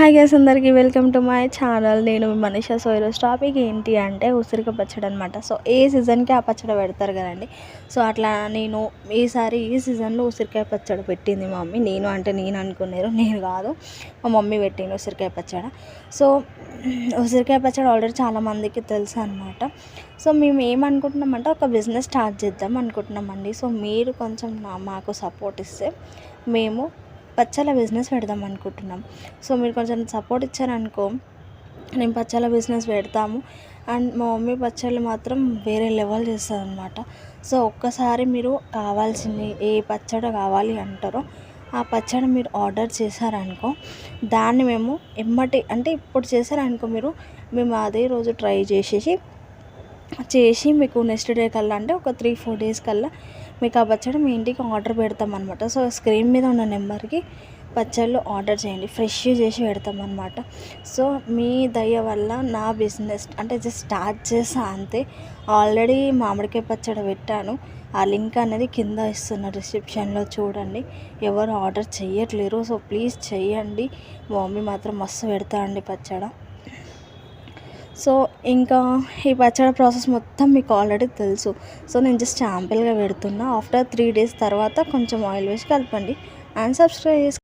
Hi guys, అందరికీ welcome to my channel. నేను మీ Manisha. So ఈరోజు టాపిక్ ఏంటి అంటే ఉసిరికాయ పచ్చడి అనమాట. సో ఏ సీజన్కి ఆ పచ్చడి పెడతారు కదండి. సో అట్లా నేను ఈసారి ఈ సీజన్లో ఉసిరికాయ పచ్చడి పెట్టింది మా మమ్మీ. నేను అనుకున్నారు, నేను కాదు, మా మమ్మీ పెట్టింది ఉసిరికాయ పచ్చడి. సో ఉసిరికాయ పచ్చడి ఆల్రెడీ చాలామందికి తెలుసు అనమాట. సో మేము ఏమనుకుంటున్నామంటే ఒక బిజినెస్ స్టార్ట్ చేద్దాం అనుకుంటున్నామండి. సో మీరు కొంచెం మాకు సపోర్ట్ ఇస్తే మేము పచ్చళ్ళ బిజినెస్ పెడదాం అనుకుంటున్నాం. సో మీరు కొంచెం సపోర్ట్ ఇచ్చారనుకో నేను పచ్చళ్ళ బిజినెస్ పెడతాము. అండ్ మా మమ్మీ పచ్చళ్ళు మాత్రం వేరే లెవెల్ చేస్తుంది అనమాట. సో ఒక్కసారి మీరు కావాల్సింది ఏ పచ్చడి కావాలి అంటారో ఆ పచ్చడి మీరు ఆర్డర్ చేశారనుకో దాన్ని మేము ఎమ్మటి అంటే ఇప్పుడు చేశారనుకో మేము అదే రోజు ట్రై చేసి మీకు నెక్స్ట్ డే కల్లా అంటే ఒక 3-4 డేస్ కల్లా మీకు ఆ పచ్చడి మీ ఇంటికి ఆర్డర్ పెడతాం అనమాట. సో స్క్రీన్ మీద ఉన్న నెంబర్కి పచ్చళ్ళు ఆర్డర్ చేయండి, ఫ్రెష్ చేసి పెడతామన్నమాట. సో మీ దయ వల్ల నా బిజినెస్ అంటే జస్ట్ స్టార్ట్ చేసా అంతే. ఆల్రెడీ మామిడికాయ పచ్చడి పెట్టాను, ఆ లింక్ అనేది కింద ఇస్తున్న డిస్క్రిప్షన్లో చూడండి. ఎవరు ఆర్డర్ చేయట్లేరు, సో ప్లీజ్ చెయ్యండి. మా మమ్మీ మాత్రం మస్తు పెడతా అండి పచ్చడి. సో ఇంకా ఈ పచ్చడి ప్రాసెస్ మొత్తం మీకు ఆల్రెడీ తెలుసు. సో నేను జస్ట్ శాంపిల్గా పెడుతున్నా. ఆఫ్టర్ 3 డేస్ తర్వాత కొంచెం ఆయిల్ వేసి కలపండి అండ్ సబ్స్క్రైబ్ చేసుకోండి.